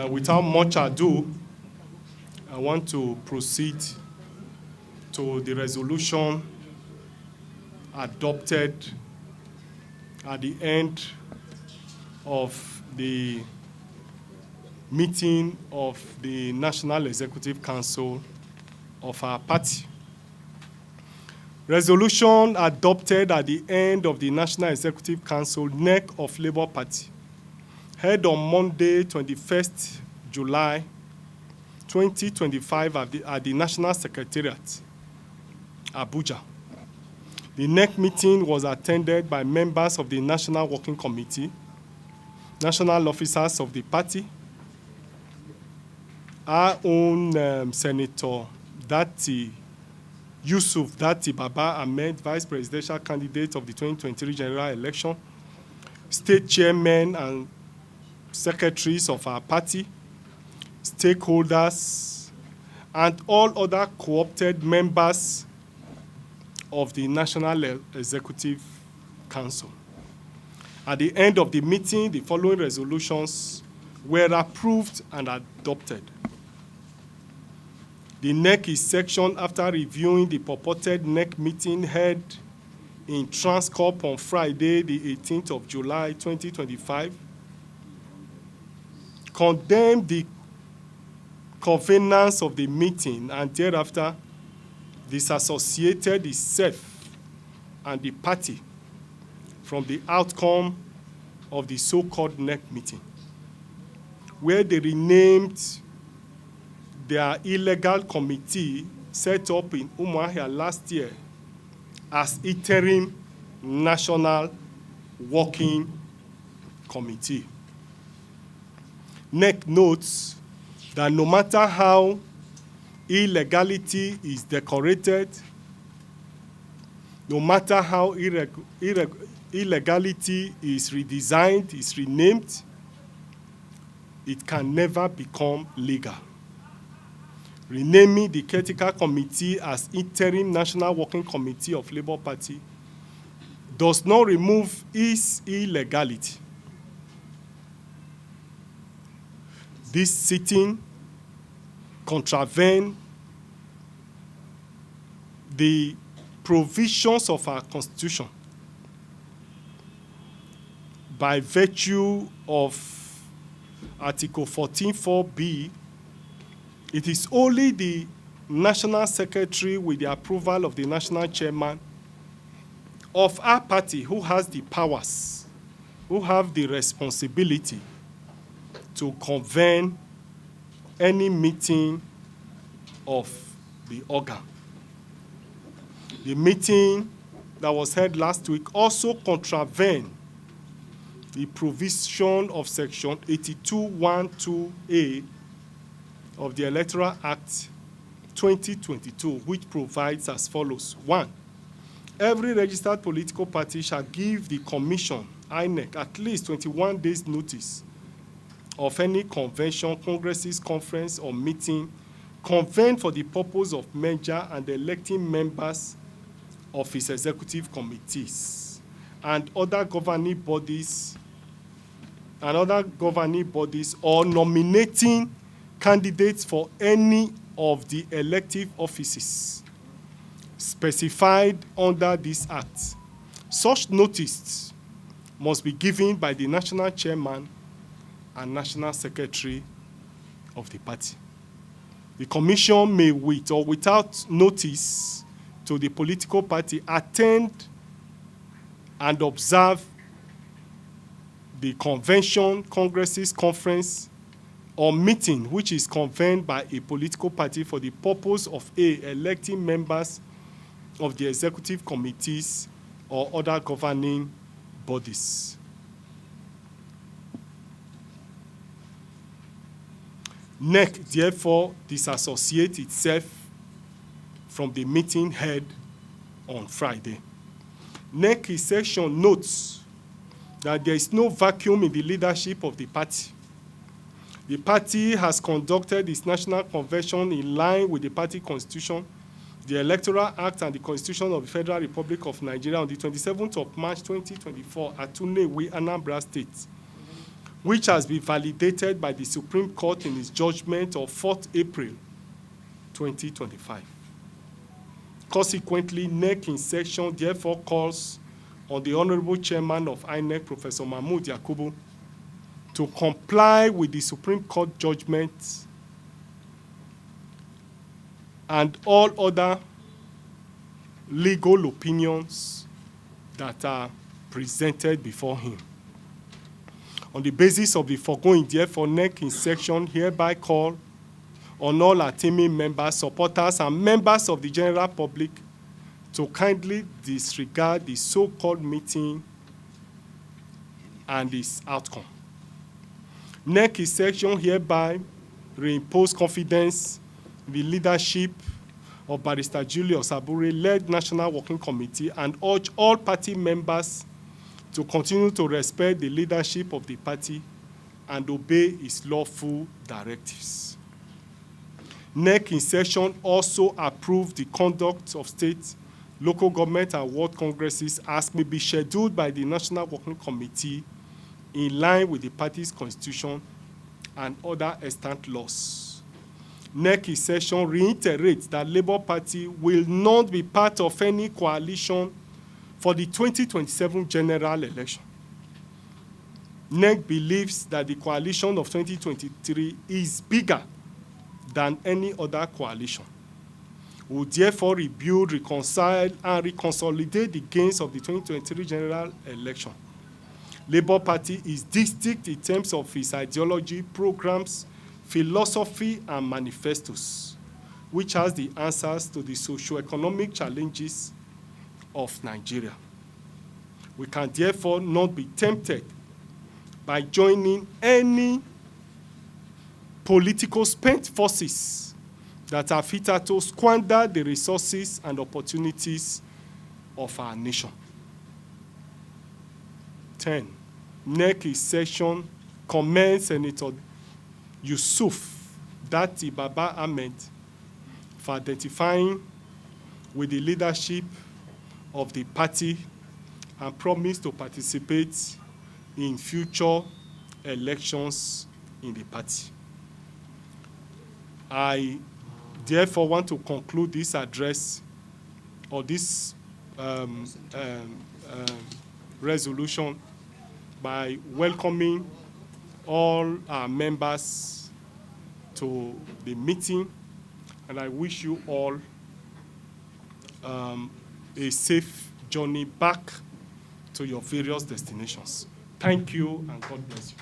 Without much ado, I want to proceed to the resolution adopted at the end of the meeting of the National Executive Council of our party. Resolution adopted at the end of the National Executive Council NEC of Labour Party, held on Monday, 21st July 2025 at the National Secretariat, Abuja. The NEC meeting was attended by members of the National Working Committee, national officers of the party, our own Senator Yusuf Datti Baba Ahmed, Vice Presidential Candidate of the 2023 General Election, State Chairmen and Secretaries of our party, stakeholders, and all other co-opted members of the National Executive Council. At the end of the meeting, the following resolutions were approved and adopted. The NEC is sectioned after reviewing the purported NEC meeting held in Transcorp on Friday, the 18th of July, 2025, condemned the convenance of the meeting and thereafter disassociated itself and the party from the outcome of the so-called NEC meeting, where they renamed their illegal committee set up in Umuahia last year as Interim National Working Committee. NEC notes that no matter how illegality is decorated, no matter how illegality is redesigned, is renamed, it can never become legal. Renaming the Caretaker Committee as Interim National Working Committee of Labour Party does not remove its illegality. This sitting contravenes the provisions of our Constitution by virtue of Article 14(4)(b). It is only the National Secretary, with the approval of the National Chairman of our party, who has the powers, who have the responsibility to convene any meeting of the organ. The meeting that was held last week also contravened the provision of Section 82(1)(2)(a) of the Electoral Act 2022, which provides as follows. 1. Every registered political party shall give the Commission, INEC, at least 21 days notice of any convention, congresses, conference, or meeting convened for the purpose of merger and electing members of its executive committees and other governing bodies or nominating candidates for any of the elective offices specified under this Act. Such notice must be given by the National Chairman and National Secretary of the party. The Commission may, with or without notice to the political party, attend and observe the convention, congresses, conference, or meeting which is convened by a political party for the purpose of A, electing members of the executive committees or other governing bodies. NEC therefore disassociates itself from the meeting held on Friday. NEC section notes that there is no vacuum in the leadership of the party. The party has conducted its national convention in line with the party constitution, the Electoral Act, and the Constitution of the Federal Republic of Nigeria on the 27th of March 2024 at Tunewi, Anambra State. which has been validated by the Supreme Court in its judgment of 4th April 2025. Consequently, NEC in section therefore calls on the Honorable Chairman of INEC, Professor Mahmood Yakubu, to comply with the Supreme Court judgment and all other legal opinions that are presented before him. On the basis of the foregoing, therefore, NEC in section hereby call on all Atimi members, supporters, and members of the general public to kindly disregard the so-called meeting and its outcome. NEC in section hereby reimpose confidence in the leadership of Barrister Julius ABURE-led National Working Committee and urge all party members to continue to respect the leadership of the party and obey its lawful directives. NEC in session also approved the conduct of state, local government, and world congresses as may be scheduled by the National Working Committee in line with the party's constitution and other extant laws. NEC in session reiterates that Labour Party will not be part of any coalition for the 2027 general election. NEC believes that the coalition of 2023 is bigger than any other coalition. We will therefore rebuild, reconcile, and reconsolidate the gains of the 2023 general election. Labour Party is distinct in terms of its ideology, programs, philosophy, and manifestos, which has the answers to the socio-economic challenges of Nigeria. We can therefore not be tempted by joining any political spent forces that are fitter to squander the resources and opportunities of our nation. 10. NEC in session commends Senator Yusuf Dati Baba Ahmed for identifying with the leadership of the party and promise to participate in future elections in the party. I therefore want to conclude this address or this resolution by welcoming all our members to the meeting, and I wish you all a safe journey back to your various destinations. Thank you, and God bless you.